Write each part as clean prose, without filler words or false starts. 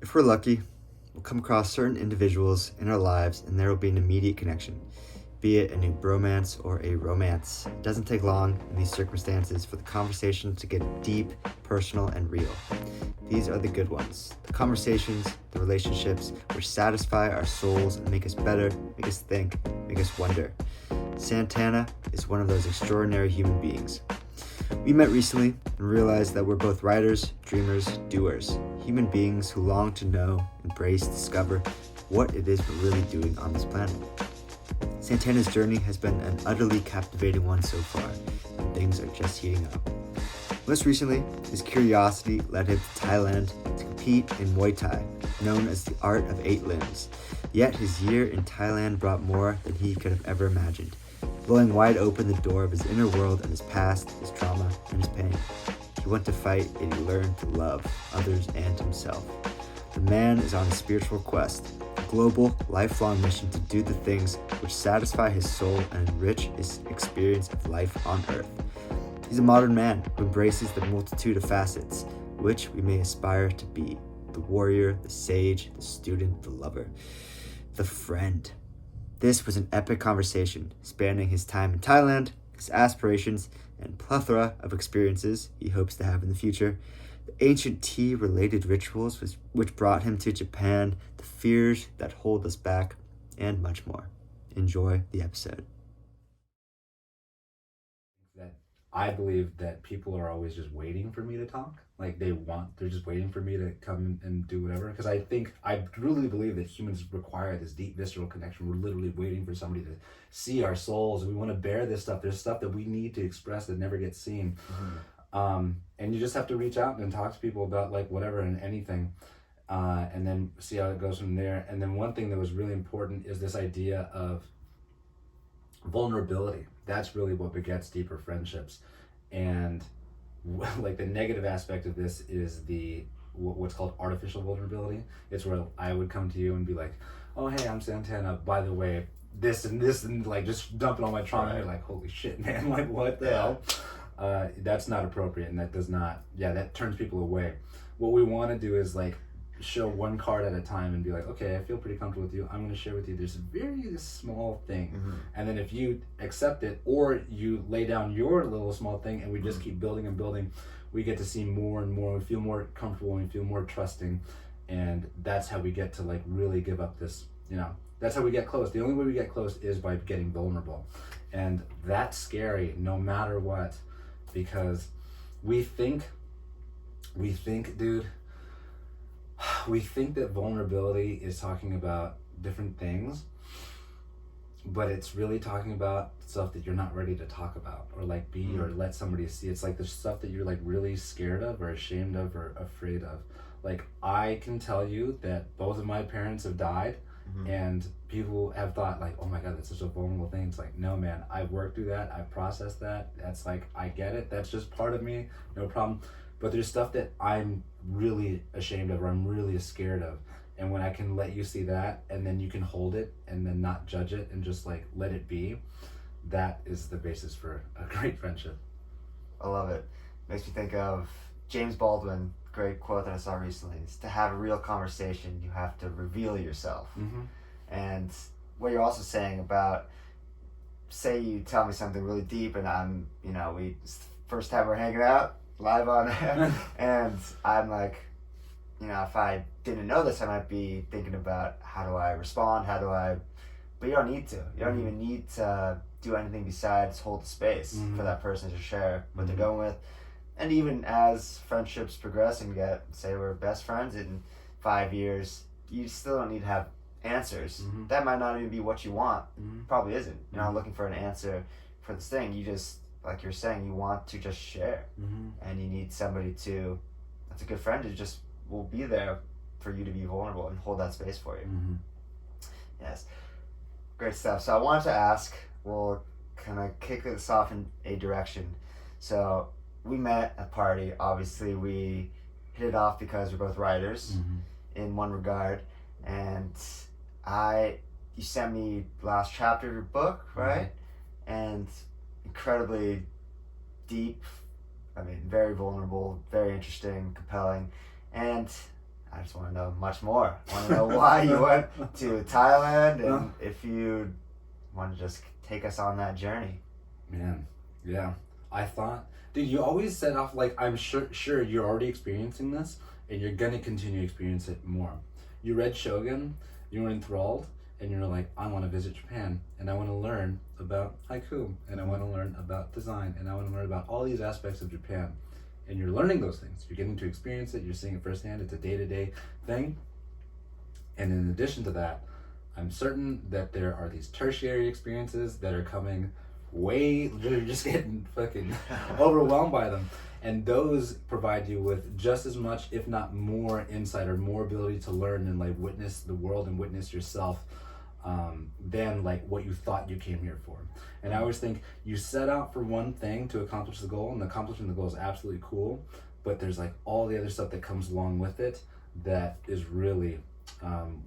If we're lucky, we'll come across certain individuals in our lives and there will be an immediate connection, be it a new bromance or a romance. It doesn't take long in these circumstances for the conversation to get deep, personal, and real. These are the good ones. The conversations, the relationships, which satisfy our souls and make us better, make us think, make us wonder. Santana is one of those extraordinary human beings. We met recently and realized that we're both writers, dreamers, doers, human beings who long to know, embrace, discover what it is we're really doing on this planet. Santana's journey has been an utterly captivating one so far, and things are just heating up. Most recently, his curiosity led him to Thailand to compete in Muay Thai, known as the art of 8 limbs. Yet his year in Thailand brought more than he could have ever imagined, blowing wide open the door of his inner world and his past, his trauma, and his pain. He went to fight and he learned to love others and himself. The man is on a spiritual quest, a global, lifelong mission to do the things which satisfy his soul and enrich his experience of life on earth. He's a modern man who embraces the multitude of facets which we may aspire to be: the warrior, the sage, the student, the lover, the friend. This was an epic conversation spanning his time in Thailand, his aspirations, and plethora of experiences he hopes to have in the future, the ancient tea-related rituals which brought him to Japan, the fears that hold us back, and much more. Enjoy the episode. I believe that people are always just waiting for me to talk. Like they're just waiting for me to come and do whatever. Because I really believe that humans require this deep visceral connection. We're literally waiting for somebody to see our souls. We want to bear this stuff. There's stuff that we need to express that never gets seen. Mm-hmm. And you just have to reach out and talk to people about like whatever and anything. And then see how it goes from there. And then one thing that was really important is this idea of vulnerability. That's really what begets deeper friendships. And like the negative aspect of this is what's called artificial vulnerability. It's where I would come to you and be like, oh hey, I'm Santana, by the way, this and like just dumping all my trauma. Right. You're like, holy shit, man, like what the hell? That's not appropriate, and that turns people away. What we want to do is like show one card at a time and be like, okay, I feel pretty comfortable with you. I'm going to share with you this very small thing. Mm-hmm. And then if you accept it or you lay down your little small thing and we just keep building and building, we get to see more and more. We feel more comfortable and we feel more trusting. And that's how we get to like really give up this, that's how we get close. The only way we get close is by getting vulnerable. And that's scary no matter what, because we think, dude, we think that vulnerability is talking about different things, but it's really talking about stuff that you're not ready to talk about or like be or let somebody see. It's like the stuff that you're like really scared of or ashamed of or afraid of. Like I can tell you that both of my parents have died. Mm-hmm. And people have thought like, oh my God, that's such a vulnerable thing. It's like, no man, I've worked through that. I've processed that. That's like, I get it. That's just part of me. No problem. But there's stuff that I'm really ashamed of or I'm really scared of. And when I can let you see that and then you can hold it and then not judge it and just like let it be, that is the basis for a great friendship. I love it. Makes me think of James Baldwin, great quote that I saw recently. It's to have a real conversation, you have to reveal yourself. Mm-hmm. And what you're also saying about, say you tell me something really deep and I'm, first time we're hanging out, live on air, and I'm like, if I didn't know this, I might be thinking about how do I respond, but you don't need to. You don't even need to do anything besides hold the space for that person to share what they're going with. And even as friendships progress and say we're best friends in 5 years, you still don't need to have answers. Mm-hmm. That might not even be what you want. Mm-hmm. Probably isn't. You're not looking for an answer for this thing. You just, like you're saying, you want to just share. Mm-hmm. And you need somebody that's a good friend who just will be there for you to be vulnerable and hold that space for you. Mm-hmm. Yes. Great stuff. So I wanted to ask, we'll kind of kick this off in a direction. So we met at a party. Obviously, we hit it off because we're both writers in one regard. And you sent me the last chapter of your book, right? And incredibly deep, very vulnerable, very interesting, compelling. And I just want to know much more. I want to know why you went to Thailand, and if you want to just take us on that journey. Man, yeah. I thought, dude, you always set off like, I'm sure you're already experiencing this, and you're gonna continue to experience it more. You read Shogun, you were enthralled, and you're like, I want to visit Japan, and I want to learn about haiku, and I want to learn about design, and I want to learn about all these aspects of Japan. And you're learning those things. You're getting to experience it. You're seeing it firsthand. It's a day-to-day thing. And in addition to that, I'm certain that there are these tertiary experiences that are coming you're just getting fucking overwhelmed by them. And those provide you with just as much, if not more, insight or more ability to learn and like witness the world and witness yourself than like what you thought you came here for. And I always think you set out for one thing to accomplish the goal, and accomplishing the goal is absolutely cool, but there's like all the other stuff that comes along with it that is really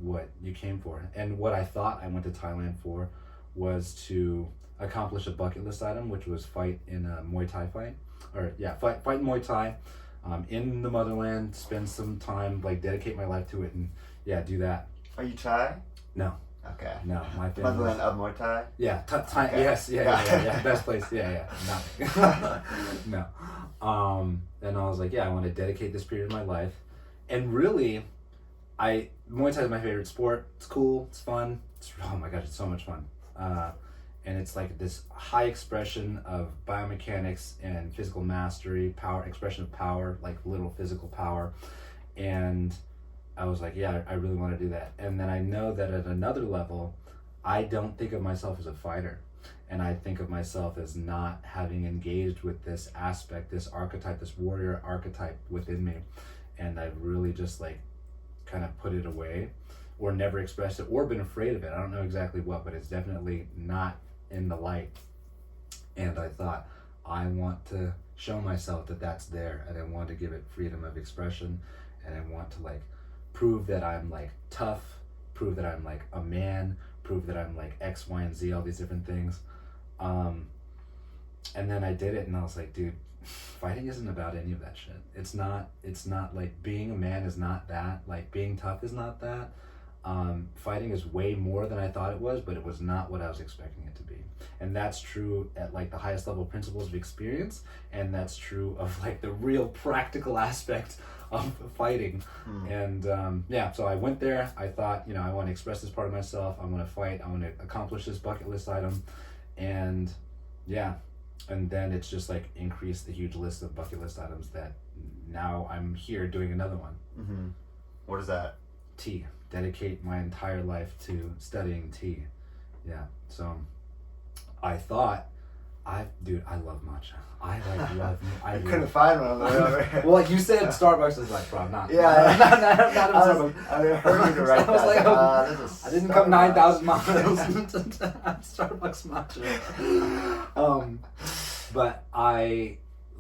what you came for. And what I thought I went to Thailand for was to accomplish a bucket list item, which was fight in a Muay Thai fight. Fight Muay Thai in the motherland, spend some time, like dedicate my life to it, and do that. Are you Thai? No. Okay. No, my family. Motherland of Muay Thai? Yeah, Thai. Okay. Yes, yeah. Best place. Yeah. Nothing. No. And I was like, I want to dedicate this period of my life, and really, Muay Thai is my favorite sport. It's cool. It's fun. Oh my gosh, it's so much fun. And it's like this high expression of biomechanics and physical mastery, expression of power, like little physical power. And I was like, I really want to do that. And then I know that at another level, I don't think of myself as a fighter. And I think of myself as not having engaged with this aspect, this archetype, this warrior archetype within me. And I've really just like kind of put it away or never expressed it or been afraid of it. I don't know exactly what, but it's definitely not in the light. And I thought, I want to show myself that that's there, and I want to give it freedom of expression, and I want to like prove that I'm like tough, prove that I'm like a man, prove that I'm like X, Y, and Z, all these different things. And then I did it, and I was like, dude, fighting isn't about any of that shit. It's not like being a man is not that, like being tough is not that. Fighting is way more than I thought it was, but it was not what I was expecting it to be. And that's true at like the highest level principles of experience, and that's true of like the real practical aspect of fighting. And so I went there. I thought, I want to express this part of myself. I want to fight. I want to accomplish this bucket list item. And and then it's just like increased the huge list of bucket list items that now I'm here doing another one. Mm-hmm. What is that? Tea. Dedicate my entire life to studying tea. So I thought, I love matcha. I couldn't find one on the way over here. Well, like you said, Starbucks is like, bro, not I heard you to write I was that. like, I didn't come 9,000 miles to Starbucks matcha. But I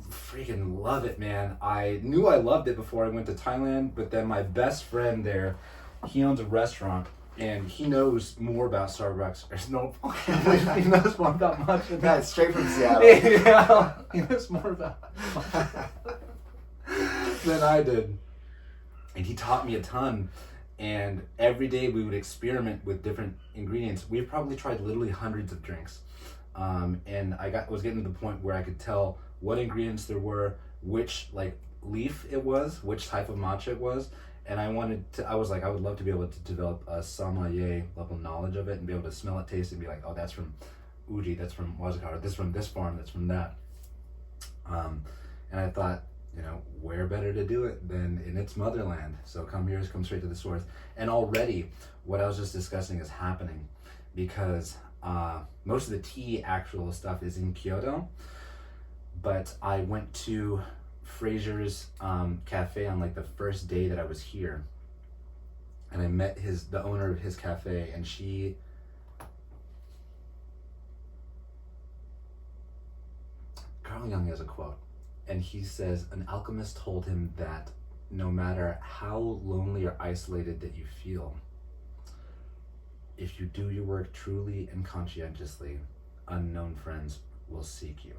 freaking love it, man. I knew I loved it before I went to Thailand, but then my best friend there, he owns a restaurant, and he knows more about Starbucks. There's no fucking he knows more about matcha. Yeah, it's straight from Seattle. Yeah, he knows more about than I did. And he taught me a ton. And every day we would experiment with different ingredients. We've probably tried literally hundreds of drinks. And was getting to the point where I could tell what ingredients there were, which like leaf it was, which type of matcha it was. And I was like, I would love to be able to develop a sommelier level knowledge of it and be able to smell it, taste it, and be like, oh, that's from Uji, that's from Wazakara, this from this farm, that's from that. And I thought, where better to do it than in its motherland? So come straight to the source. And already what I was just discussing is happening, because most of the tea actual stuff is in Kyoto, but I went to Fraser's cafe on like the first day that I was here, and I met the owner of his cafe, and Carl Jung has a quote, and he says, an alchemist told him that no matter how lonely or isolated that you feel, if you do your work truly and conscientiously, unknown friends will seek you.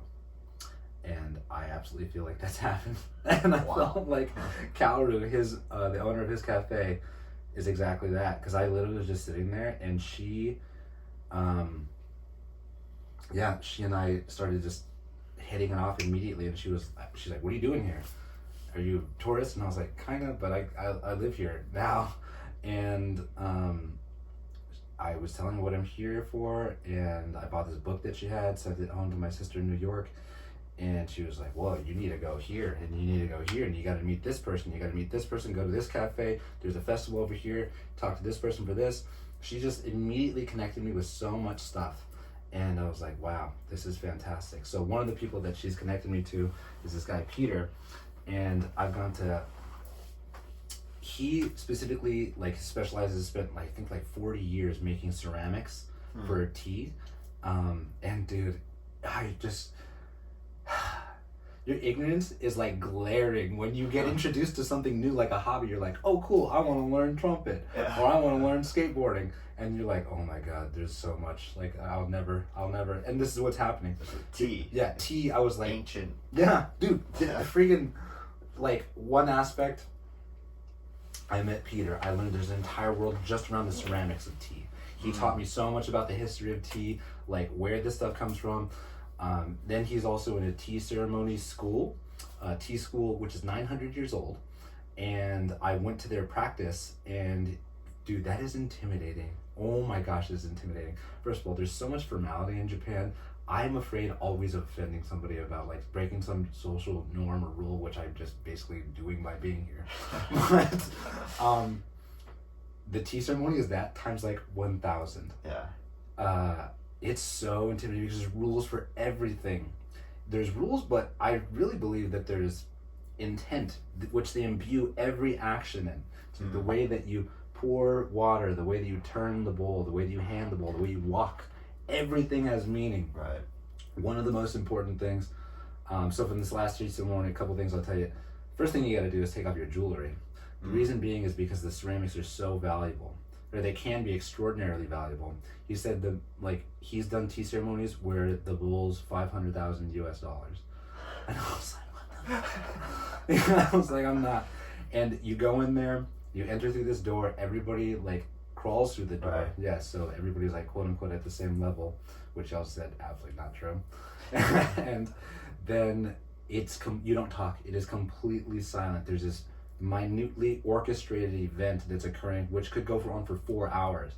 And I absolutely feel like that's happened. And I felt like Kaoru, the owner of his cafe, is exactly that. Because I literally was just sitting there, and she and I started just hitting it off immediately. And she's like, "What are you doing here? Are you a tourist?" And I was like, "Kind of, but I live here now." And I was telling her what I'm here for, and I bought this book that she had, sent it home to my sister in New York, and she was like, "Well, you need to go here, and you need to go here, and you got to meet this person, you got to meet this person, go to this cafe, there's a festival over here, talk to this person for this." She just immediately connected me with so much stuff, and I was like, wow, this is fantastic. So one of the people that she's connected me to is this guy, Peter, and I've gone to... He specifically spent I think 40 years making ceramics for tea, and dude, I just your ignorance is like glaring when you get introduced to something new, like a hobby. You're like, oh cool, I want to learn trumpet, or I want to learn skateboarding, and you're like, oh my god, there's so much, like I'll never, and this is what's happening. Tea. Yeah, tea. I was like, ancient. Yeah, dude, I freaking one aspect. I met Peter. I learned there's an entire world just around the ceramics of tea. He taught me so much about the history of tea, like where this stuff comes from. Then he's also in a tea ceremony school, which is 900 years old. And I went to their practice, and dude, that is intimidating. Oh my gosh, it's intimidating. First of all, there's so much formality in Japan. I'm afraid always of offending somebody about breaking some social norm or rule, which I'm just basically doing by being here. But the tea ceremony is that times 1,000. Yeah. It's so intimidating because there's rules for everything. There's rules, but I really believe that there's intent, which they imbue every action in. So the way that you pour water, the way that you turn the bowl, the way that you hand the bowl, the way you walk. Everything has meaning. Right. One of the most important things. So from this last tea ceremony, a couple things I'll tell you. First thing you got to do is take off your jewelry. The reason being is because the ceramics are so valuable, or they can be extraordinarily valuable. He said he's done tea ceremonies where the bowl's $500,000 US. And I was like, what the? I was like, I'm not. And you go in there, you enter through this door, everybody crawls through the door. Right. Yeah, so everybody's quote unquote at the same level, which y'all said absolutely not true. And then you don't talk. It is completely silent. There's this minutely orchestrated event that's occurring, which could go on for 4 hours.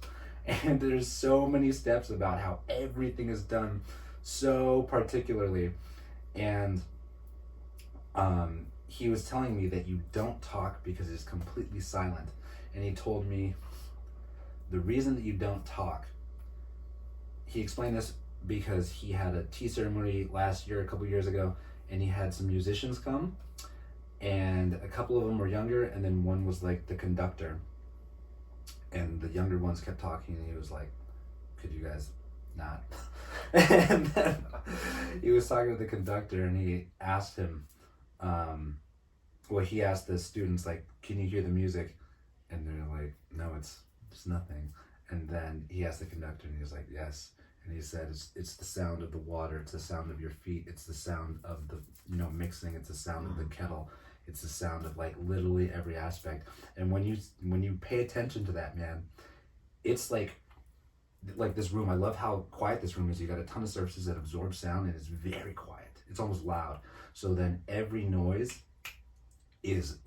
And there's so many steps about how everything is done so particularly. And he was telling me that you don't talk because it's completely silent. And he told me the reason that you don't talk, he explained this because he had a tea ceremony last year, a couple years ago, and he had some musicians come, and a couple of them were younger, and then one was the conductor. And the younger ones kept talking, and he was like, could you guys not? And then he was talking to the conductor, and he asked him, he asked the students, can you hear the music? And they're like, no, it's nothing. And then he asked the conductor, and he was like, yes. And he said, it's the sound of the water, it's the sound of your feet, it's the sound of the mixing, it's the sound of the kettle, it's the sound of literally every aspect. And when you pay attention to that, man, it's like this room. I love how quiet this room is. You got a ton of surfaces that absorb sound, and it's very quiet. It's almost loud. So then every noise is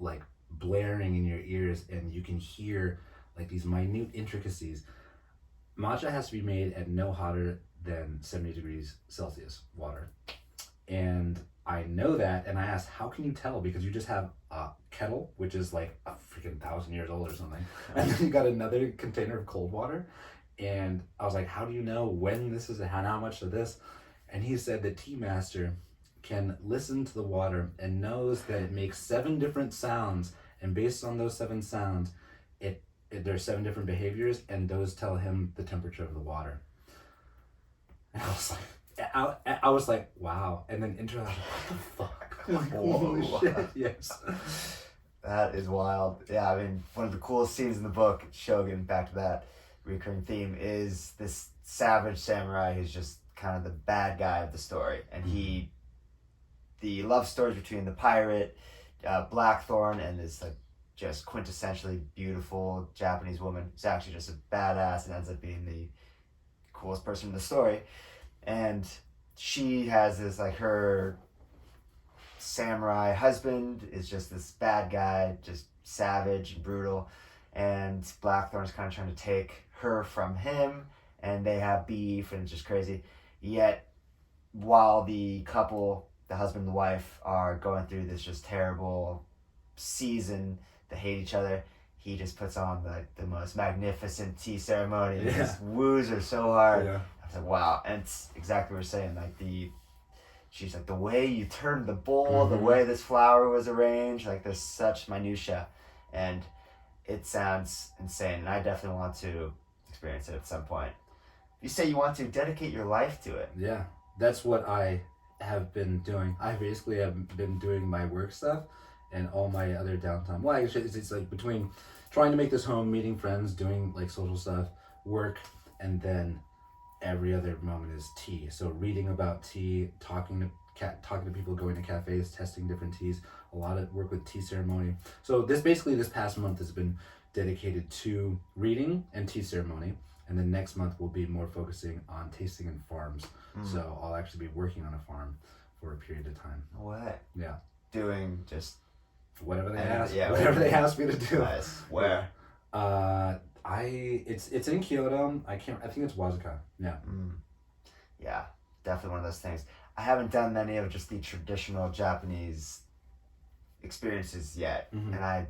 blaring in your ears, and you can hear these minute intricacies. Matcha has to be made at no hotter than 70 degrees Celsius water. And I know that, and I asked, how can you tell? Because you just have a kettle, which is a freaking 1,000 years old or something. And then you got another container of cold water. And I was like, how do you know when this is and how much of this? And he said the tea master can listen to the water and knows that it makes 7 different sounds. And based on those 7 sounds, there's 7 different behaviors, and those tell him the temperature of the water. And I was like, wow. And then intro, I was like, what the fuck? Holy shit, yes. That is wild. Yeah, I mean, one of the coolest scenes in the book, Shogun, back to that recurring theme, is this savage samurai who's just kind of the bad guy of the story. And he the love stories between the pirate, Blackthorn, and this like just quintessentially beautiful Japanese woman who's actually just a badass and ends up being the coolest person in the story. And she has this, like, her samurai husband is just this bad guy, just savage and brutal, and Blackthorn's kind of trying to take her from him, and they have beef, and it's just crazy. Yet, while the couple, the husband and the wife, are going through this just terrible season, they hate each other, he just puts on the most magnificent tea ceremony and just woos her so hard. Yeah. I was like, wow. And it's exactly what we're saying. Like, she's like, the way you turned the bowl, the way this flower was arranged, like, there's such minutia. And it sounds insane. And I definitely want to experience it at some point. You say you want to dedicate your life to it. Yeah. That's what I have been doing. I basically have been doing my work stuff and all my other downtime. Well, actually, it's like between trying to make this home, meeting friends, doing like social stuff, work, and then every other moment is tea. So reading about tea, talking to people, going to cafes, testing different teas, a lot of work with tea ceremony. So this past month has been dedicated to reading and tea ceremony. And then next month we'll be more focusing on tasting in farms. So I'll actually be working on a farm for a period of time. What? Yeah. Doing just whatever they ask. Yeah, whatever they ask me to do. Nice. Where? It's in Kyoto. I think it's Wazuka. Yeah. Yeah, definitely one of those things. I haven't done many of just the traditional Japanese experiences yet, and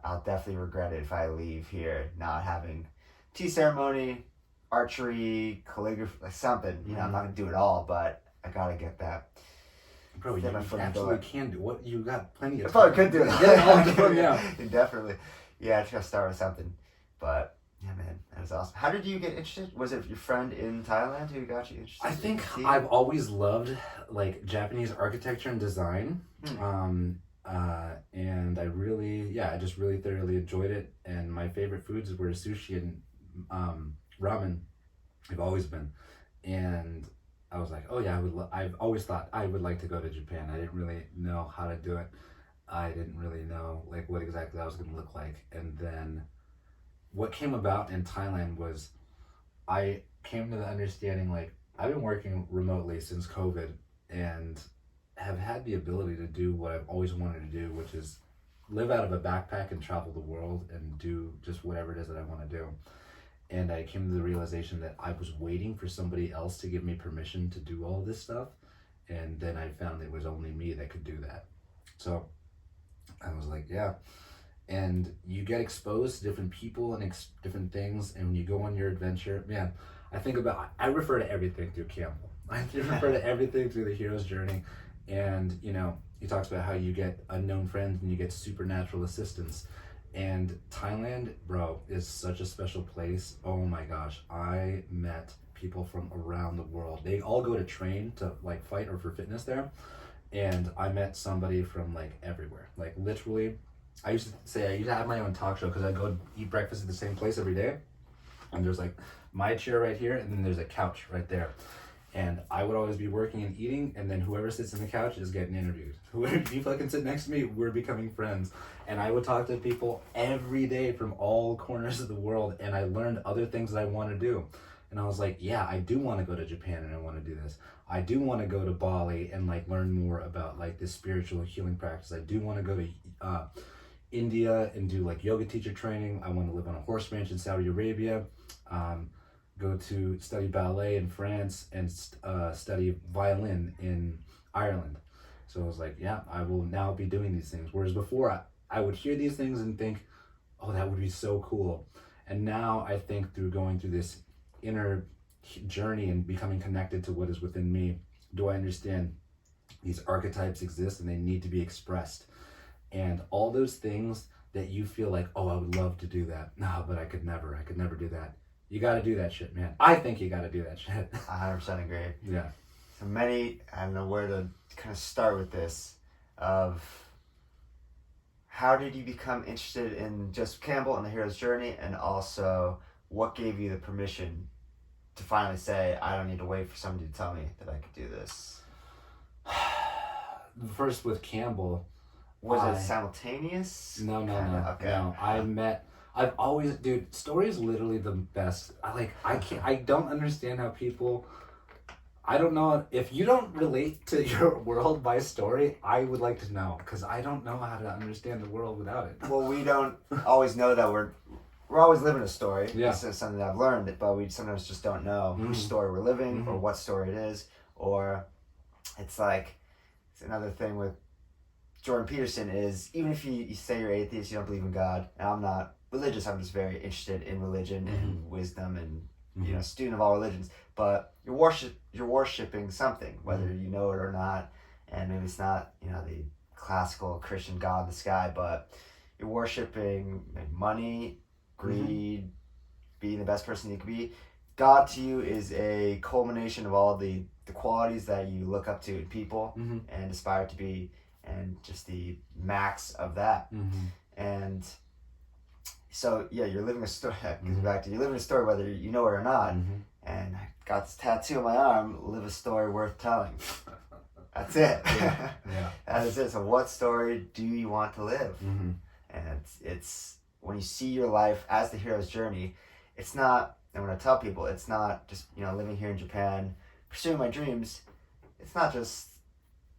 I'll definitely regret it if I leave here not having tea ceremony, archery, calligraphy, like something. You know, I'm not gonna do it all, but I gotta get that. Bro, you absolutely can do what you got plenty of I probably could do it. Get it all done, yeah. Definitely. Yeah, I just gotta start with something. But yeah, man, that was awesome. How did you get interested? Was it your friend in Thailand who got you interested? I think I've always loved like Japanese architecture and design. And I just really thoroughly enjoyed it. And my favorite foods were sushi and ramen. They've always been. And I was like, oh yeah, I've always thought I would like to go to Japan. I didn't really know how to do it. I didn't really know like what exactly that was going to look like. And then what came about in Thailand was I came to the understanding, like, I've been working remotely since COVID and have had the ability to do what I've always wanted to do, which is live out of a backpack and travel the world and do just whatever it is that I want to do. And I came to the realization that I was waiting for somebody else to give me permission to do all this stuff. And then I found it was only me that could do that. So I was like, yeah. And you get exposed to different people and different things. And when you go on your adventure, man, I refer to everything through Campbell. I refer to everything through the hero's journey. And, you know, he talks about how you get unknown friends and you get supernatural assistance. And Thailand, bro, is such a special place. Oh my gosh. I met people from around the world. They all go to train to like fight or for fitness there. And I met somebody from like everywhere. Like literally, I used to have my own talk show because I go eat breakfast at the same place every day. And there's like my chair right here and then there's a couch right there. And I would always be working and eating, and then whoever sits on the couch is getting interviewed. Whoever you fucking sit next to me, we're becoming friends. And I would talk to people every day from all corners of the world, and I learned other things that I want to do. And I was like, yeah, I do want to go to Japan and I want to do this. I do want to go to Bali and like learn more about like this spiritual healing practice. I do want to go to India and do like yoga teacher training. I want to live on a horse ranch in Saudi Arabia. Go to study ballet in France and study violin in Ireland. So I was like, yeah, I will now be doing these things. Whereas before I would hear these things and think, oh, that would be so cool. And now I think through going through this inner journey and becoming connected to what is within me, do I understand these archetypes exist and they need to be expressed. And all those things that you feel like, oh, I would love to do that. No, but I could never do that. You got to do that shit, man. I think you got to do that shit. 100% agree. Yeah. So I don't know where to kind of start with this, of how did you become interested in just Campbell and the hero's journey, and also what gave you the permission to finally say, I don't need to wait for somebody to tell me that I could do this? first with Campbell. Was it simultaneous? No. Okay. No, I've always, dude, story is literally the best. I don't understand how people, I don't know, if you don't relate to your world by story, I would like to know, because I don't know how to understand the world without it. Well, we don't always know that we're always living a story. Yeah. This is something that I've learned, but we sometimes just don't know whose story we're living or what story it is. Or it's like, it's another thing with Jordan Peterson is, even if you say you're atheist, you don't believe in God, and I'm not religious, I'm just very interested in religion and wisdom and student of all religions, but you're worshiping something, whether you know it or not, and maybe it's not, the classical Christian God in the sky, but you're worshiping money, greed, being the best person you can be. God to you is a culmination of all the qualities that you look up to in people and aspire to be, and just the max of that. And so, yeah, you're living a story. Back to you're living a story whether you know it or not. And I got this tattoo on my arm, live a story worth telling. That's it. Yeah. That is it. So what story do you want to live? And it's when you see your life as the hero's journey, it's not, and when I tell people, it's not just, living here in Japan, pursuing my dreams, it's not just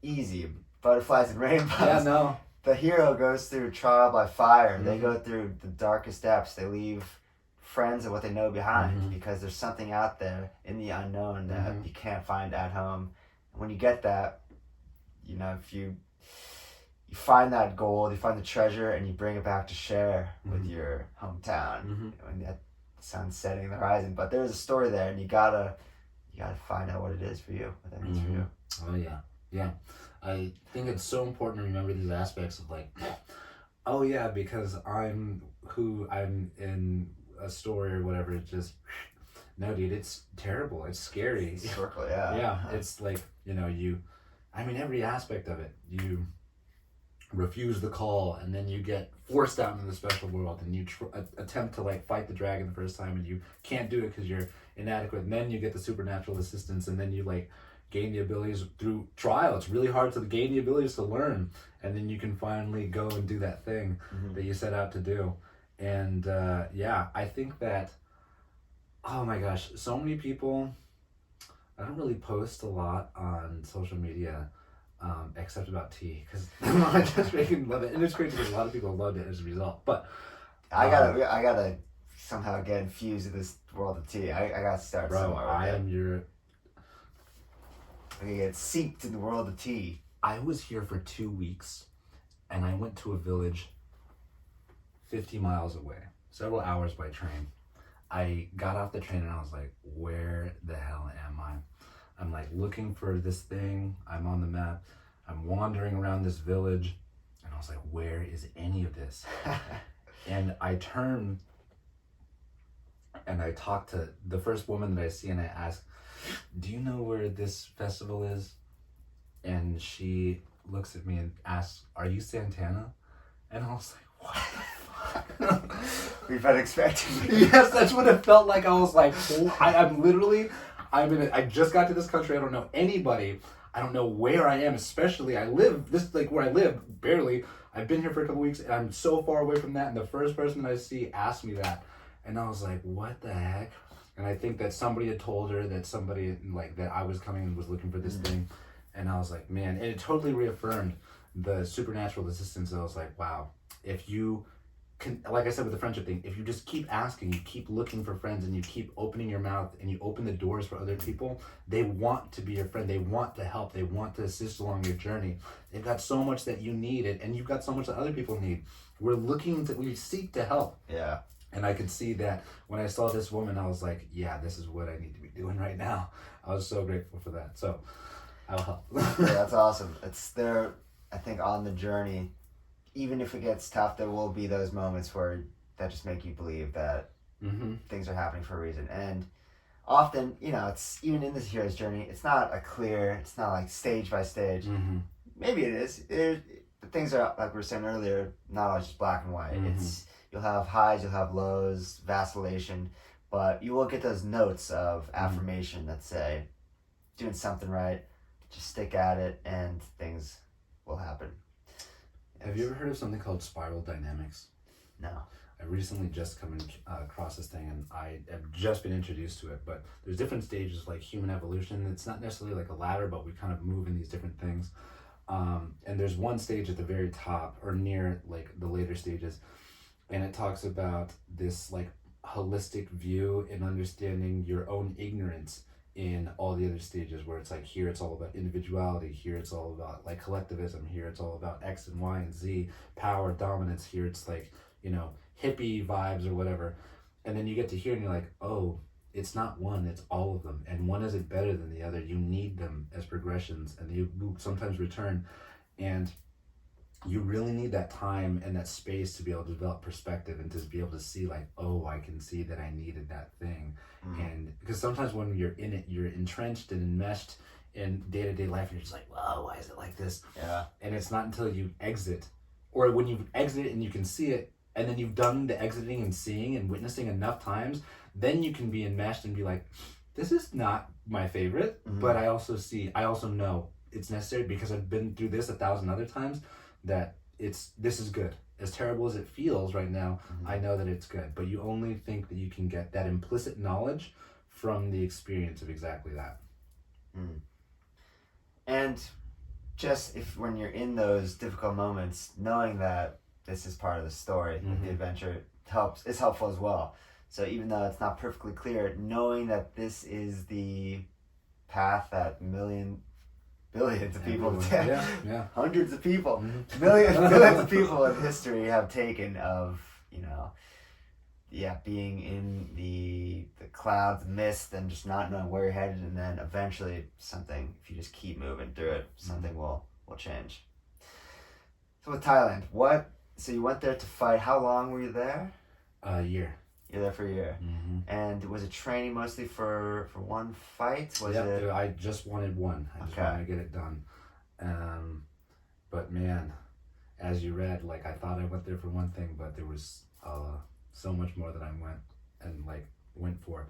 easy, butterflies and rainbows. Yeah, no. The hero goes through trial by fire. They go through the darkest depths. They leave friends and what they know behind because there's something out there in the unknown that you can't find at home. And when you get that, if you find that gold, you find the treasure, and you bring it back to share with your hometown when that sun's setting on the horizon. But there's a story there, and you gotta find out what it is for you, what that means for you. Oh yeah. I think it's so important to remember these aspects of because I'm in a story or whatever. It's just, no, dude, it's terrible. It's scary. Circle, yeah. Yeah, it's like, every aspect of it. You refuse the call, and then you get forced out into the special world, and you attempt to fight the dragon the first time, and you can't do it because you're inadequate. And then you get the supernatural assistance, and then you gain the abilities through trial. It's really hard to gain the abilities to learn, and then you can finally go and do that thing that you set out to do. And I think that, oh my gosh, so many people, I don't really post a lot on social media except about tea, because I just freaking love it, and it's great because a lot of people loved it as a result. But I gotta somehow get infused in this world of tea. I gotta start somewhere. I'm gonna get seeped in the world of tea. I was here for 2 weeks, and I went to a village 50 miles away, several hours by train. I got off the train and I was like, where the hell am I? I'm looking for this thing. I'm on the map. I'm wandering around this village, and I was like, where is any of this? And I turn and I talk to the first woman that I see, and I ask, do you know where this festival is? And she looks at me and asks, are you Santana? And I was like, what the fuck? We've been expecting you. Yes, that's what it felt like. I was like, I just got to this country. I don't know anybody. I don't know where I am, especially where I live, barely. I've been here for a couple weeks, and I'm so far away from that, and the first person that I see asked me that. And I was like, what the heck? And I think that somebody had told her that somebody, that I was coming and was looking for this thing. And I was like, man, and it totally reaffirmed the supernatural assistance. And I was like, wow, if you can, like I said with the friendship thing, if you just keep asking, you keep looking for friends, and you keep opening your mouth, and you open the doors for other people, they want to be your friend. They want to help. They want to assist along your journey. They've got so much that you need, and you've got so much that other people need. We seek to help. Yeah. And I could see that when I saw this woman, I was like, yeah, this is what I need to be doing right now. I was so grateful for that. So I'll help. Yeah, that's awesome. It's there, I think, on the journey, even if it gets tough, there will be those moments that just make you believe that things are happening for a reason. And often, it's even in this hero's journey, it's not stage by stage. Maybe it is. But things are, like we were saying earlier, not always just black and white. You'll have highs, you'll have lows, vacillation, but you will get those notes of affirmation that say, doing something right, just stick at it, and things will happen. Have you ever heard of something called spiral dynamics? No. I recently just come across this thing, and I have just been introduced to it. But there's different stages, like human evolution. It's not necessarily like a ladder, but we kind of move in these different things. And there's one stage at the very top, or near like the later stages, and it talks about this like holistic view and understanding your own ignorance in all the other stages, where it's like here it's all about individuality, here it's all about like collectivism, here it's all about X and Y and Z, power, dominance, here it's like, you know, hippie vibes or whatever. And then you get to here and you're like, oh, it's not one, it's all of them, and one isn't better than the other. You need them as progressions, and you sometimes return, and you really need that time and that space to be able to develop perspective and to be able to see like, oh, I can see that I needed that thing. And because sometimes when you're in it, you're entrenched and enmeshed in day-to-day life, and you're just like, whoa, why is it like this? Yeah. And it's not until you exit, or when you exit and you can see it, and then you've done the exiting and seeing and witnessing enough times, then you can be enmeshed and be like, this is not my favorite, but I also know it's necessary because I've been through this 1,000 other times, that this is good. As terrible as it feels right now, I know that it's good. But you only think that you can get that implicit knowledge from the experience of exactly that. And just when you're in those difficult moments, knowing that this is part of the story, the adventure is helpful as well. So even though it's not perfectly clear, knowing that this is the path that billions of people, hundreds of people, billions of people in history have taken of, you know, being in the clouds, mist, and just not knowing where you're headed, and then eventually something, if you just keep moving through it, something will change. So with Thailand, so you went there to fight. How long were you there? A year. You're there for a year. And was it training mostly for one fight? I just wanted one. I just wanted to get it done. But man, as you read, like I thought I went there for one thing, but there was so much more that I went for.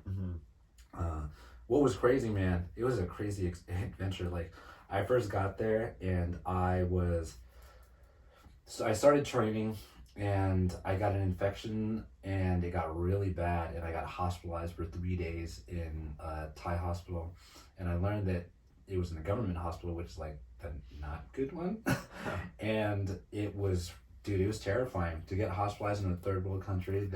What was crazy, man, it was a crazy adventure. Like I first got there and I started training, and I got an infection, and it got really bad, and I got hospitalized for 3 days in a Thai hospital. And I learned that it was in a government hospital, which is like the not good one. And it was terrifying to get hospitalized in a third world country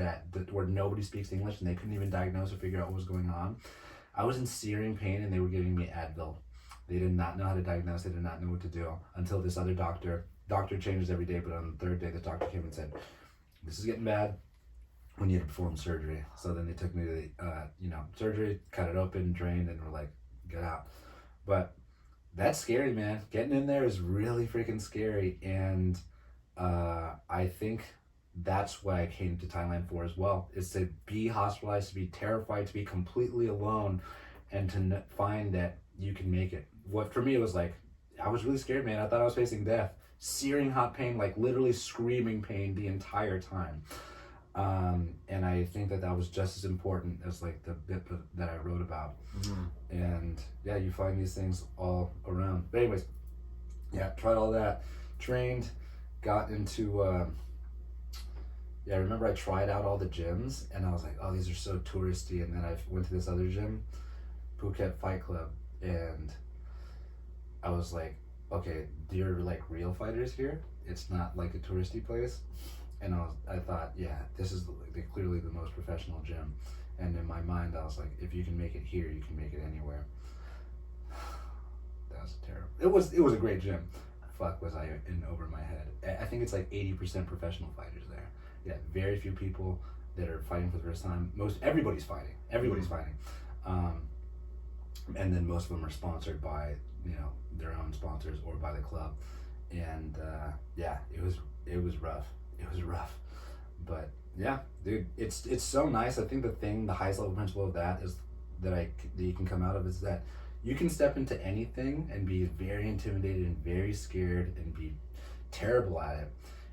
where nobody speaks English, and they couldn't even diagnose or figure out what was going on. I was in searing pain, and they were giving me Advil. They did not know how to diagnose. They did not know what to do until this other doctor changes every day, but on the third day, the doctor came and said, this is getting bad. We need to perform surgery. So then they took me to the, surgery, cut it open, drained, and we're like, get out. But that's scary, man. Getting in there is really freaking scary. And I think that's what I came to Thailand for as well, is to be hospitalized, to be terrified, to be completely alone, and to find that you can make it. What for me, it was like, I was really scared, man. I thought I was facing death. Searing hot pain, like literally screaming pain the entire time. And I think that was just as important as like the bit that I wrote about. And yeah, you find these things all around. But anyways, tried all that, trained, got into, I remember I tried out all the gyms, and I was like, oh, these are so touristy. And then I went to this other gym, Phuket Fight Club, and I was like, okay, you're like real fighters here. It's not like a touristy place. And I thought, this is clearly the most professional gym. And in my mind, I was like, if you can make it here, you can make it anywhere. That was terrible. It was a great gym. Fuck, was I in over my head. I think it's like 80% professional fighters there. Yeah, very few people that are fighting for the first time. Everybody's fighting. And then most of them are sponsored by, their own sponsors or by the club. And it was rough. But yeah, dude, it's so nice. I think the highest level principle of that is that you can come out of is that you can step into anything and be very intimidated and very scared and be terrible at it,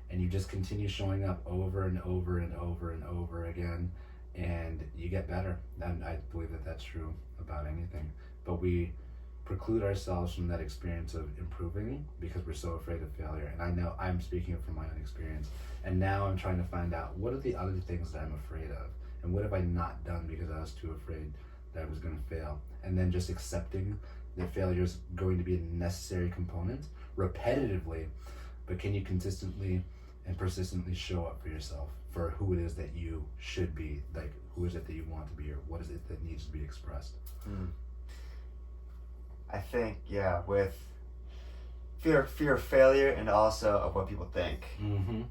and you just continue showing up over and over and over and over again, and you get better. And I believe that that's true about anything. But we preclude ourselves from that experience of improving because we're so afraid of failure. And I know I'm speaking from my own experience. And now I'm trying to find out what are the other things that I'm afraid of? And what have I not done because I was too afraid that I was going to fail? And then just accepting that failure is going to be a necessary component repetitively, but can you consistently and persistently show up for yourself for who it is that you should be, like who is it that you want to be, or what is it that needs to be expressed? I think, yeah, with fear of failure and also of what people think. Mm-hmm.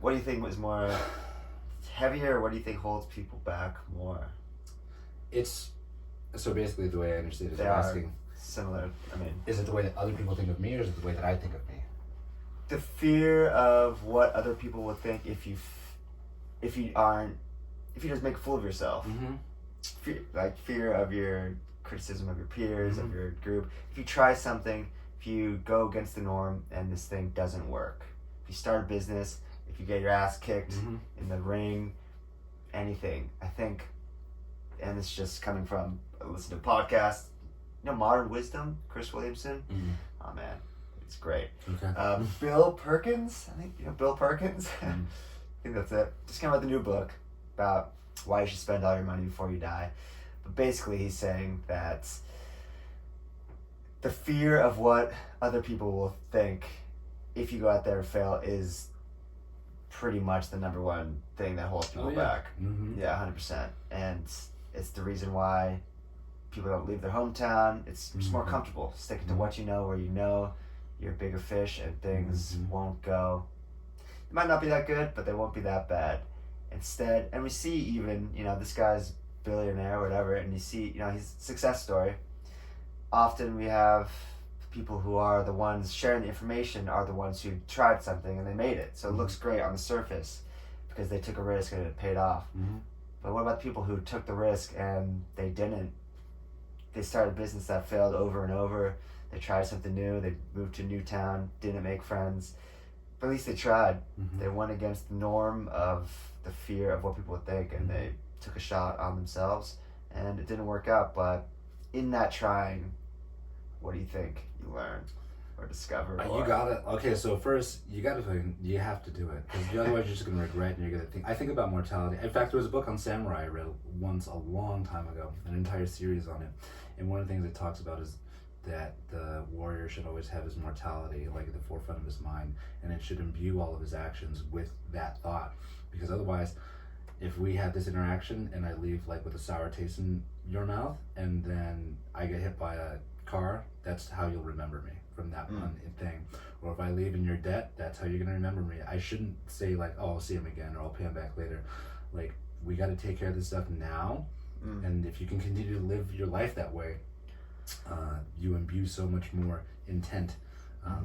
What do you think was more heavier, or what do you think holds people back more? It's so basically the way I understand it is They you're are asking, similar. I mean, is it the way that other people think of me, or is it the way that I think of me? the fear of what other people will think if you just make a fool of yourself. Mm-hmm. Fear of your criticism of your peers, Mm-hmm. of your group. If you try something, if you go against the norm and this thing doesn't work, if you start a business, if you get your ass kicked Mm-hmm. in the ring, anything, I think, and it's just coming from listen to podcasts, Modern Wisdom, Chris Williamson. Mm-hmm. Oh man, it's great. Okay. Bill Perkins, I think Bill Perkins. Mm-hmm. I think that's it. Just came out with a new book about why you should spend all your money before you die. But basically, he's saying that the fear of what other people will think if you go out there and fail is pretty much the number one thing that holds people back. Mm-hmm. Yeah, 100%. And it's the reason why people don't leave their hometown. It's just more Mhm. comfortable. Sticking to Mhm. what you know, where you know you're a bigger fish, and things Mhm. won't go. It might not be that good, but they won't be that bad. Instead, and we see even, this guy's billionaire or whatever, and you see, his success story. Often we have people who are the ones sharing the information are the ones who tried something and they made it. So it looks great on the surface because they took a risk and it paid off. Mm-hmm. But what about people who took the risk and they didn't? They started a business that failed over and over. They tried something new. They moved to a new town, didn't make friends. But at least they tried. Mm-hmm. They went against the norm of the fear of what people would think, and they took a shot on themselves, and it didn't work out. But in that trying, what do you think you learned or discovered? You gotta, okay, so first, you have to do it. Because otherwise you're just gonna regret and you're gonna think. I think about mortality. In fact, there was a book on samurai I read once a long time ago, an entire series on it. And one of the things it talks about is that the warrior should always have his mortality like at the forefront of his mind, and it should imbue all of his actions with that thought. Because otherwise, if we have this interaction and I leave like with a sour taste in your mouth, and then I get hit by a car, that's how you'll remember me from that one thing. Or if I leave in your debt, that's how you're gonna remember me. I shouldn't say like, oh, I'll see him again or I'll pay him back later. Like, we got to take care of this stuff now. And if you can continue to live your life that way, you imbue so much more intent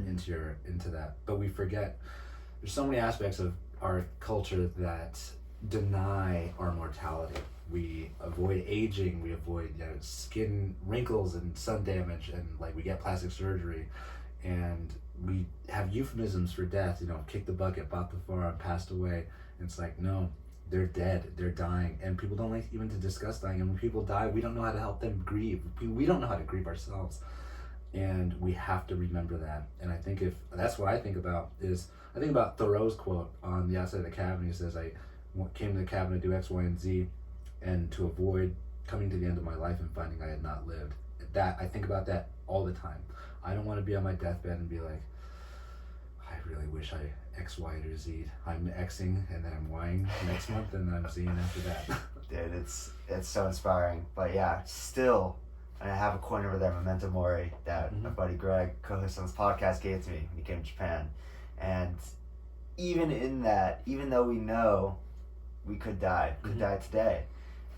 into that. But we forget there's so many aspects of our culture that deny our mortality. We avoid aging, we avoid skin wrinkles and sun damage, and like we get plastic surgery, and we have euphemisms for death, kick the bucket, bought the farm, passed away. And it's like, no, they're dead, they're dying, and people don't like even to discuss dying. And when people die, we don't know how to help them grieve. We don't know how to grieve ourselves, and we have to remember that. And I think if that's what I think about Thoreau's quote on the outside of the cabin. He says, I came to the cabin to do X, Y, and Z, and to avoid coming to the end of my life and finding I had not lived. That I think about that all the time. I don't want to be on my deathbed and be like, I really wish I X, Y, or Z. I'm Xing and then I'm Ying next month and then I'm Zing after that. Dude, it's so inspiring. But yeah, still, and I have a coin over there, Memento Mori, that my buddy Greg, co-host on this podcast, gave to me when he came to Japan. And even in that, even though we know we could die today,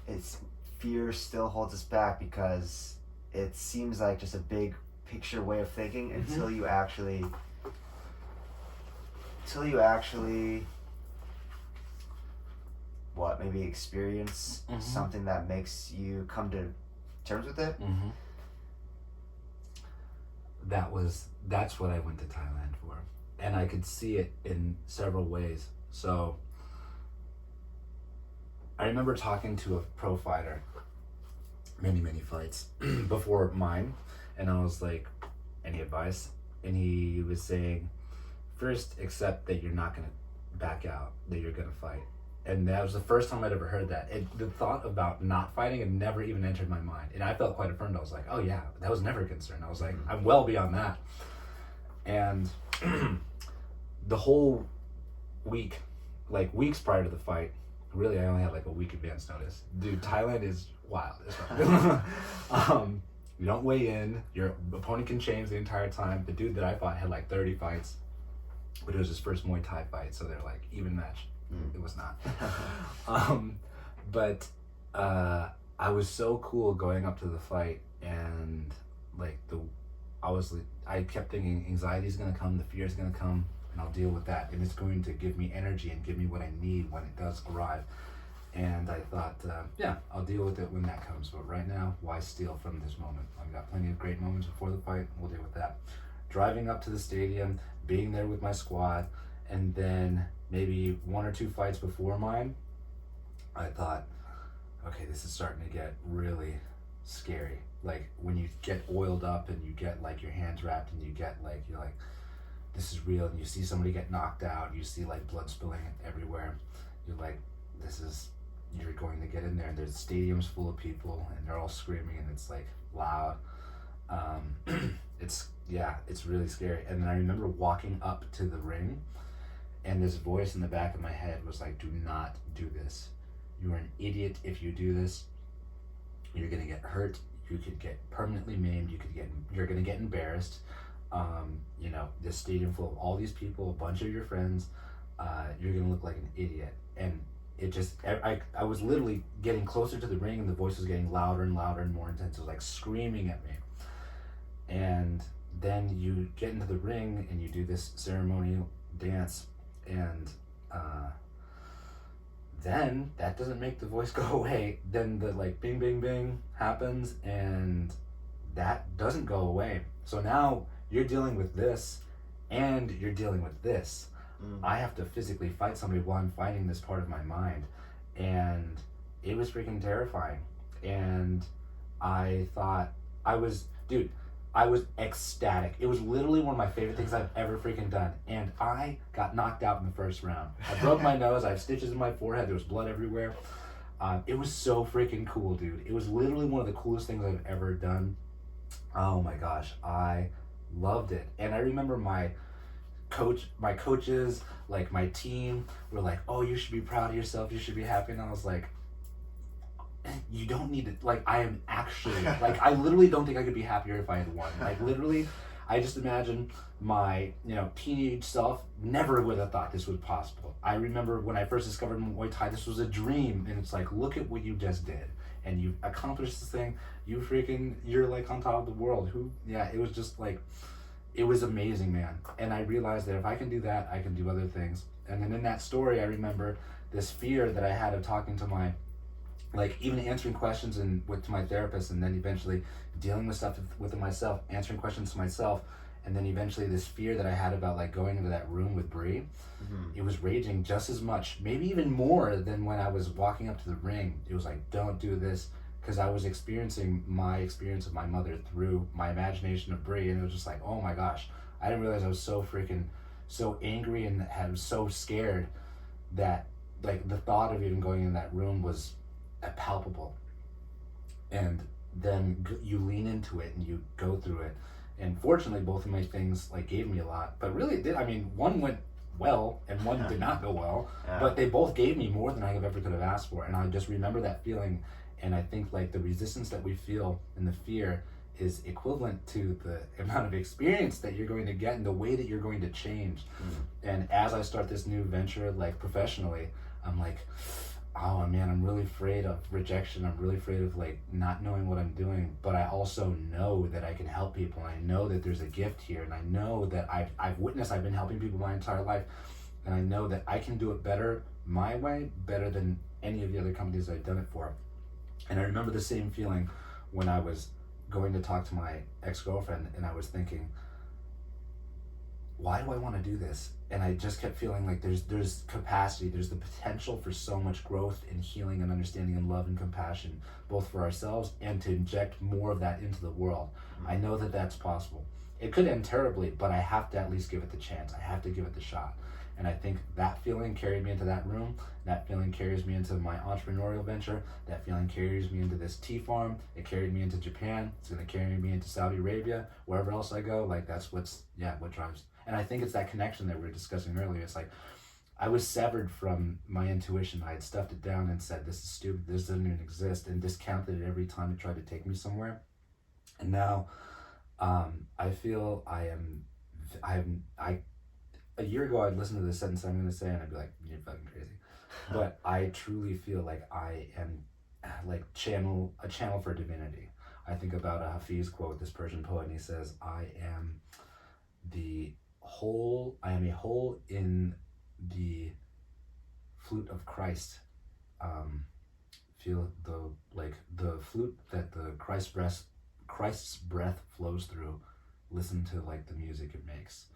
it's fear still holds us back because it seems like just a big picture way of thinking until you actually maybe experience something that makes you come to terms with it. That's what I went to Thailand for, and I could see it in several ways. So I remember talking to a pro fighter, many fights before mine, And I was like, any advice? And he was saying, first, accept that you're not going to back out, that you're going to fight. And that was the first time I'd ever heard that. The thought about not fighting had never even entered my mind. And I felt quite affirmed. I was like, oh yeah, that was never a concern. I was like, I'm well beyond that. And the whole week, like weeks prior to the fight, really I only had like a week advance notice. Dude, Thailand is wild. You don't weigh in, your opponent can change the entire time. The dude that I fought had like 30 fights, but it was his first Muay Thai fight, so they're like even match. It was not. But I was so cool going up to the fight, and like I kept thinking anxiety's gonna come, the fear's gonna come, and I'll deal with that, and it's going to give me energy and give me what I need when it does arrive. And I thought, yeah, I'll deal with it when that comes. But right now, why steal from this moment? I've got plenty of great moments before the fight. We'll deal with that. Driving up to the stadium, being there with my squad, and then maybe 1 or 2 fights before mine, I thought, okay, this is starting to get really scary. Like when you get oiled up and you get like your hands wrapped and you get like, you're like, this is real, and you see somebody get knocked out, you see like blood spilling everywhere. You're like, you're going to get in there, and there's stadiums full of people and they're all screaming and it's like loud. It's really scary. And then I remember walking up to the ring, and this voice in the back of my head was like, do not do this. You are an idiot if you do this. You're gonna get hurt. You could get permanently maimed. You're gonna get embarrassed. This stadium full of all these people, a bunch of your friends, you're gonna look like an idiot. And it just, I was literally getting closer to the ring, and the voice was getting louder and louder and more intense. It was like screaming at me. And then you get into the ring and you do this ceremonial dance, and then that doesn't make the voice go away. Then the like bing bing bing happens, and that doesn't go away. So now you're dealing with this, and you're dealing with this. I have to physically fight somebody while I'm fighting this part of my mind, and it was freaking terrifying. And I thought I was ecstatic. It was literally one of my favorite things I've ever freaking done. And I got knocked out in the first round. I broke my nose. I have stitches in my forehead. There was blood everywhere. It was so freaking cool, dude. It was literally one of the coolest things I've ever done. Oh my gosh, I loved it. And I remember my coaches, like my team, were like, oh, you should be proud of yourself. You should be happy. And I was like, you don't need to, like, I am actually, like, I literally don't think I could be happier if I had won. Like, literally, I just imagine my, teenage self never would have thought this was possible. I remember when I first discovered Muay Thai, this was a dream, and it's like, look at what you just did. And you accomplished this thing, you're like on top of the world. It was just like, it was amazing, man. And I realized that if I can do that, I can do other things. And then in that story, I remember this fear that I had of talking to my, like, even answering questions to my therapist, and then eventually dealing with stuff within myself, answering questions to myself, and then eventually this fear that I had about like going into that room with Bree. It was raging just as much, maybe even more than when I was walking up to the ring. It was like, don't do this, because I was experiencing my experience of my mother through my imagination of Bree, and it was just like, oh my gosh, I didn't realize I was so angry and was so scared that like the thought of even going in that room was palpable. And then you lean into it and you go through it, and fortunately both of my things like gave me a lot, but really it did. I mean, one went well and one did not go well, but they both gave me more than I ever could have asked for. And I just remember that feeling, and I think like the resistance that we feel and the fear is equivalent to the amount of experience that you're going to get and the way that you're going to change. And as I start this new venture, like professionally, I'm like, oh man, I'm really afraid of rejection. I'm really afraid of like not knowing what I'm doing, but I also know that I can help people. And I know that there's a gift here, and I know that I've been helping people my entire life, and I know that I can do it better my way, better than any of the other companies I've done it for. And I remember the same feeling when I was going to talk to my ex-girlfriend, and I was thinking, why do I want to do this? And I just kept feeling like there's capacity, there's the potential for so much growth and healing and understanding and love and compassion, both for ourselves and to inject more of that into the world. I know that that's possible. It could end terribly, but I have to at least give it the chance. I have to give it the shot. And I think that feeling carried me into that room. That feeling carries me into my entrepreneurial venture. That feeling carries me into this tea farm. It carried me into Japan. It's going to carry me into Saudi Arabia, wherever else I go. Like, that's what drives. And I think it's that connection that we were discussing earlier. It's like, I was severed from my intuition. I had stuffed it down and said, this is stupid, this doesn't even exist, and discounted it every time it tried to take me somewhere. And now, I feel a year ago I'd listen to the sentence I'm going to say and I'd be like, you're fucking crazy. But I truly feel like I am like a channel for divinity. I think about a Hafiz quote, this Persian poet, and he says, I am a hole in the flute of Christ. Feel the flute that the Christ's breath flows through. Listen to like the music it makes.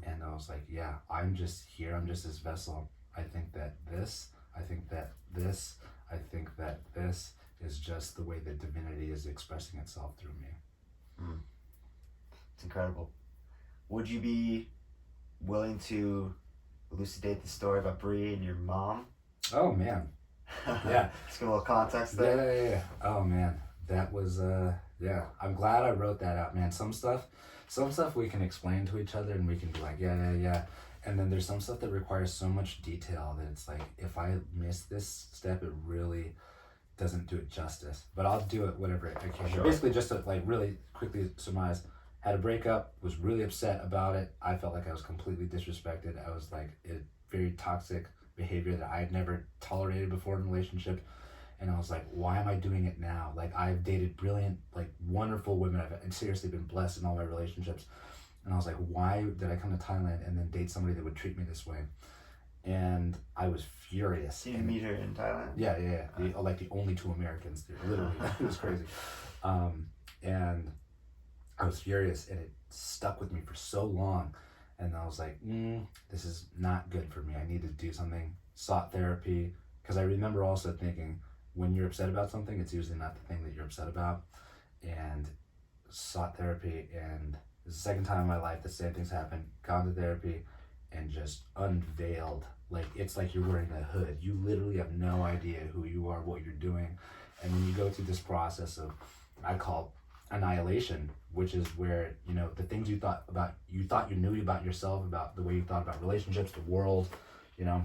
And I was like, yeah, I'm just here. I'm just this vessel. I think that this is just the way that divinity is expressing itself through me. It's incredible. Would you be willing to elucidate the story about Bree and your mom? Oh, man. Yeah. Let's give a little context there. Yeah. Oh, man. That was, I'm glad I wrote that out, man. Some stuff we can explain to each other and we can be like, yeah. And then there's some stuff that requires so much detail that it's like, if I miss this step, it really doesn't do it justice. But I'll do it whatever I can. Sure. Basically, just to like really quickly surmise, had a breakup, was really upset about it. I felt like I was completely disrespected. I was like a very toxic behavior that I had never tolerated before in a relationship. And I was like, why am I doing it now? Like, I've dated brilliant, like wonderful women. I've seriously been blessed in all my relationships. And I was like, why did I come to Thailand and then date somebody that would treat me this way? And I was furious. Did you meet her in Thailand? Yeah. Like the only two Americans there, literally. It was crazy. And I was furious, and it stuck with me for so long. And I was like, this is not good for me. I need to do something. Sought therapy, because I remember also thinking, when you're upset about something, it's usually not the thing that you're upset about. And sought therapy, and this is the second time in my life the same thing's happened. Gone to therapy and just unveiled. Like, it's like you're wearing a hood. You literally have no idea who you are, what you're doing. And when you go through this process of, I call annihilation, which is where, you know, the things you thought you knew about yourself, about the way you thought about relationships, the world, you know,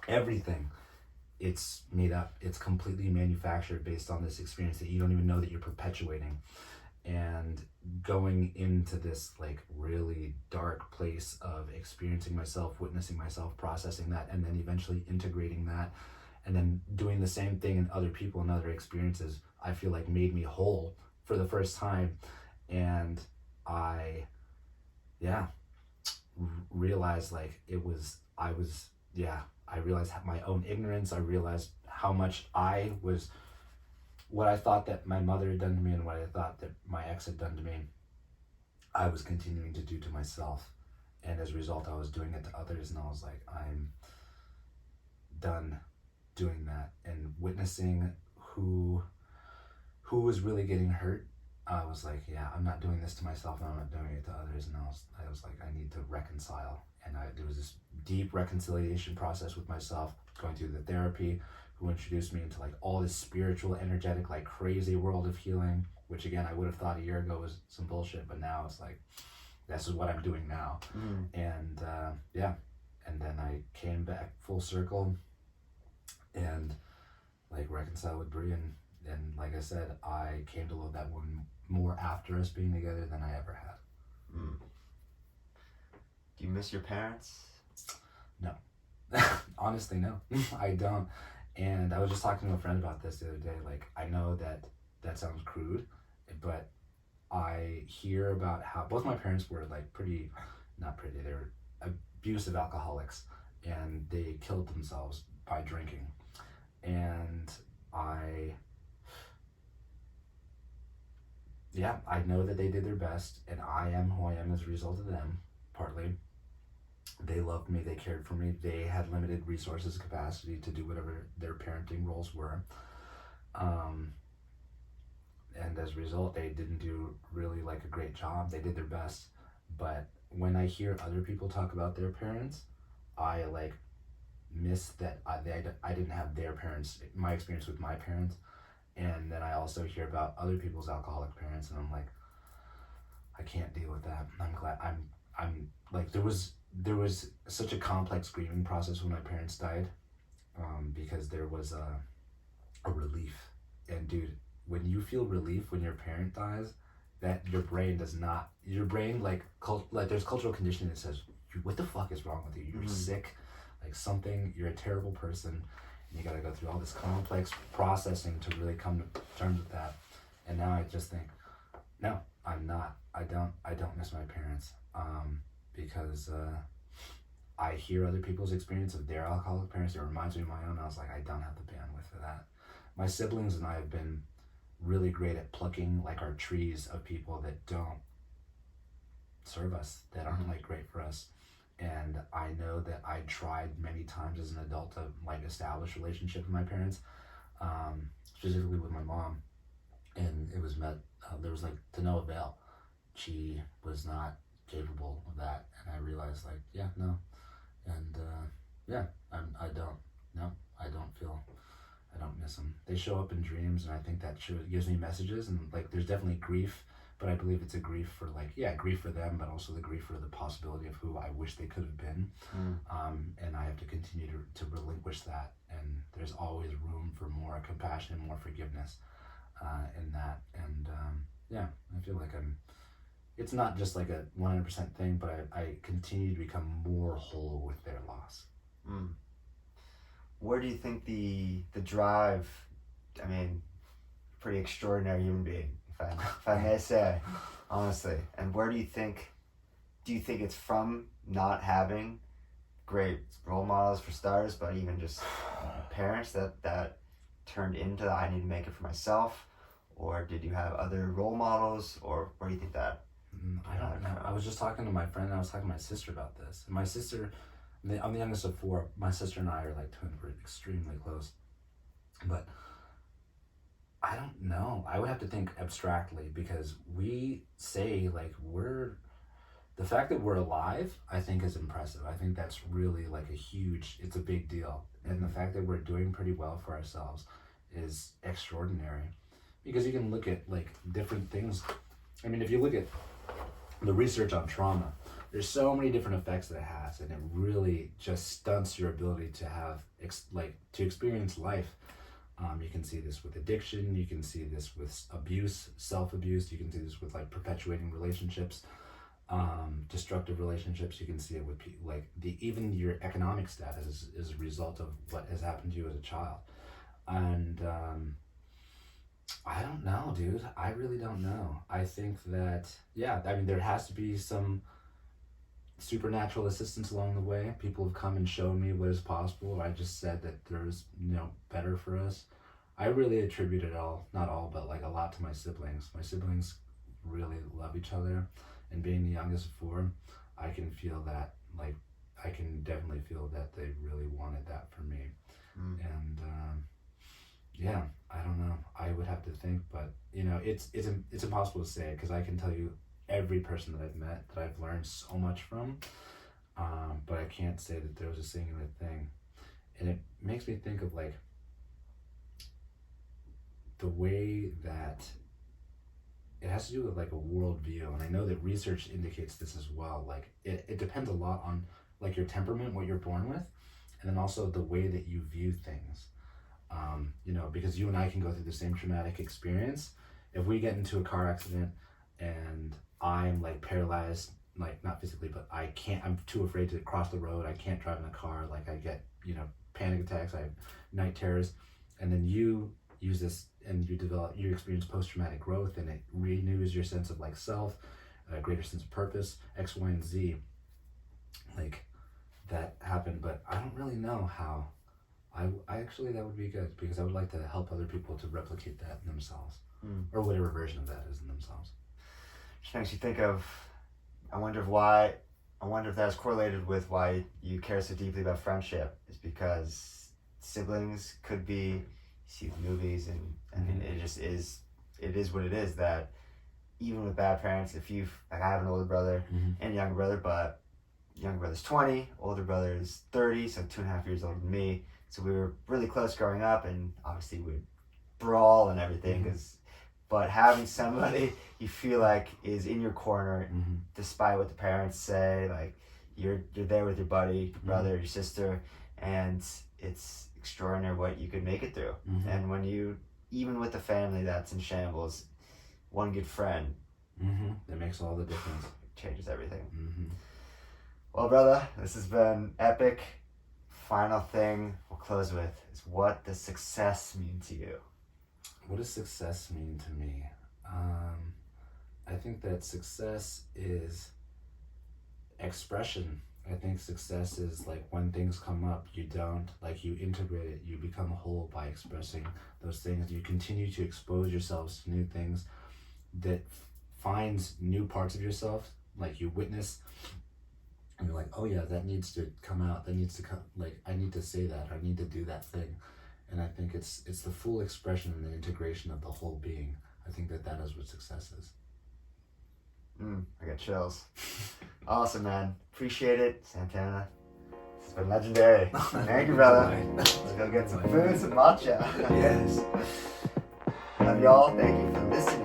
everything, it's made up. It's completely manufactured based on this experience that you don't even know that you're perpetuating. And going into this like really dark place of experiencing myself, witnessing myself, processing that, and then eventually integrating that, and then doing the same thing in other people and other experiences, I feel like made me whole for the first time. And I realized like I realized my own ignorance. I realized how much what I thought that my mother had done to me and what I thought that my ex had done to me, I was continuing to do to myself. And as a result, I was doing it to others, and I was like, I'm done doing that. And witnessing who was really getting hurt, I was like, yeah, I'm not doing this to myself, and I'm not doing it to others. And I was like, I need to reconcile. And there was this deep reconciliation process with myself, going through the therapy, who introduced me into like all this spiritual, energetic, like crazy world of healing, which again, I would have thought a year ago was some bullshit, but now it's like, this is what I'm doing now. And and then I came back full circle and like reconciled with Brie, and like I said, I came to love that woman more after us being together than I ever had. Do you miss your parents? No. Honestly, no. I don't. And I was just talking to a friend about this the other day. Like, I know that sounds crude, but I hear about how both my parents were like they were abusive alcoholics, and they killed themselves by drinking. And I know that they did their best, and I am who I am as a result of them, partly. They loved me, they cared for me, they had limited resources, capacity to do whatever their parenting roles were. And as a result, they didn't do really like a great job. They did their best. But when I hear other people talk about their parents, I like miss that I didn't have their parents, my experience with my parents. And then I also hear about other people's alcoholic parents, and I'm like, I can't deal with that. I'm glad I'm like, there was such a complex grieving process when my parents died, because there was a relief. And dude, when you feel relief when your parent dies, that your brain like there's cultural conditioning that says, what the fuck is wrong with you? You're sick, like something, you're a terrible person, and you gotta go through all this complex processing to really come to terms with that. And now I just think, no, I'm not. I don't miss my parents, because I hear other people's experience of their alcoholic parents. It reminds me of my own. I was like, I don't have the bandwidth for that. My siblings and I have been really great at plucking like our trees of people that don't serve us, that aren't like great for us. And I know that I tried many times as an adult to like establish a relationship with my parents, specifically with my mom, and it was met. There was like to no avail. She was not capable of that, and I realized like, yeah, no, and I don't miss them. They show up in dreams, and I think that gives me messages, and like there's definitely grief, but I believe it's a grief for like, yeah, grief for them, but also the grief for the possibility of who I wish they could have been. And I have to continue to relinquish that, and there's always room for more compassion and more forgiveness in that. And yeah, I feel like it's not just like a 100% thing, but I continue to become more whole with their loss. Where do you think the drive, I mean, pretty extraordinary human being, if I may say, honestly, and where do you think it's from not having great role models for starters, but even just parents that turned into I need to make it for myself? Or did you have other role models, or where do you think that? I don't know. I was just talking to my friend, and I was talking to my sister about this. And my sister, I'm the youngest of four. My sister and I are like twins. We're extremely close. But I don't know. I would have to think abstractly, because we say like the fact that we're alive, I think is impressive. I think that's really like it's a big deal. And the fact that we're doing pretty well for ourselves is extraordinary, because you can look at like different things. I mean, if you look at the research on trauma, there's so many different effects that it has, and it really just stunts your ability to have to experience life. You can see this with addiction, you can see this with abuse, self-abuse, you can see this with like perpetuating relationships, destructive relationships. You can see it with like even your economic status is a result of what has happened to you as a child. And I don't know, dude. I really don't know. I think that, yeah, I mean, there has to be some supernatural assistance along the way. People have come and shown me what is possible. I just said that there's, better for us. I really attribute it all, not all, but like a lot to my siblings. My siblings really love each other. And being the youngest of four, I can feel that, like, I can definitely feel that they really wanted that for me. And, yeah, I don't know. I would have to think, but it's impossible to say, because I can tell you every person that I've met that I've learned so much from, but I can't say that there was a singular thing. And it makes me think of like the way that it has to do with like a worldview, and I know that research indicates this as well. Like it depends a lot on like your temperament, what you're born with, and then also the way that you view things. Because you and I can go through the same traumatic experience. If we get into a car accident and I'm like paralyzed, like not physically, but I'm too afraid to cross the road. I can't drive in a car. Like I get, panic attacks. I have night terrors. And then you use this and you experience post-traumatic growth, and it renews your sense of like self, a greater sense of purpose, X, Y, and Z. Like that happened, but I don't really know how. I actually, that would be good, because I would like to help other people to replicate that in themselves, or whatever version of that is in themselves. Which makes you think of, I wonder why I wonder if that's correlated with why you care so deeply about friendship, is because siblings could be, you see the movies, and it just is, it is what it is, that even with bad parents, if you've, like, I have an older brother and a younger brother, but younger brother's 20, older brother is 30, so 2.5 years older than me. So we were really close growing up, and obviously we'd brawl and everything, but having somebody you feel like is in your corner, despite what the parents say, like, you're there with your buddy, your brother, your sister, and it's extraordinary what you could make it through. And when you, even with a family that's in shambles, one good friend, that makes all the difference. Changes everything. Well, brother, this has been epic. Final thing we'll close with is, what does success mean to you? What does success mean to me? I think that success is expression. I think success is like when things come up, you integrate it, you become whole by expressing those things. You continue to expose yourselves to new things that finds new parts of yourself, like you witness, and you're like, oh yeah, that needs to come out, that needs to come, like, I need to say that, I need to do that thing. And I think it's the full expression and the integration of the whole being. I think that is what success is. I got chills. Awesome, man. Appreciate it, Santana. It's been legendary. Thank you, brother. Let's go get some food, some matcha. Yes. Love y'all. Thank you for listening.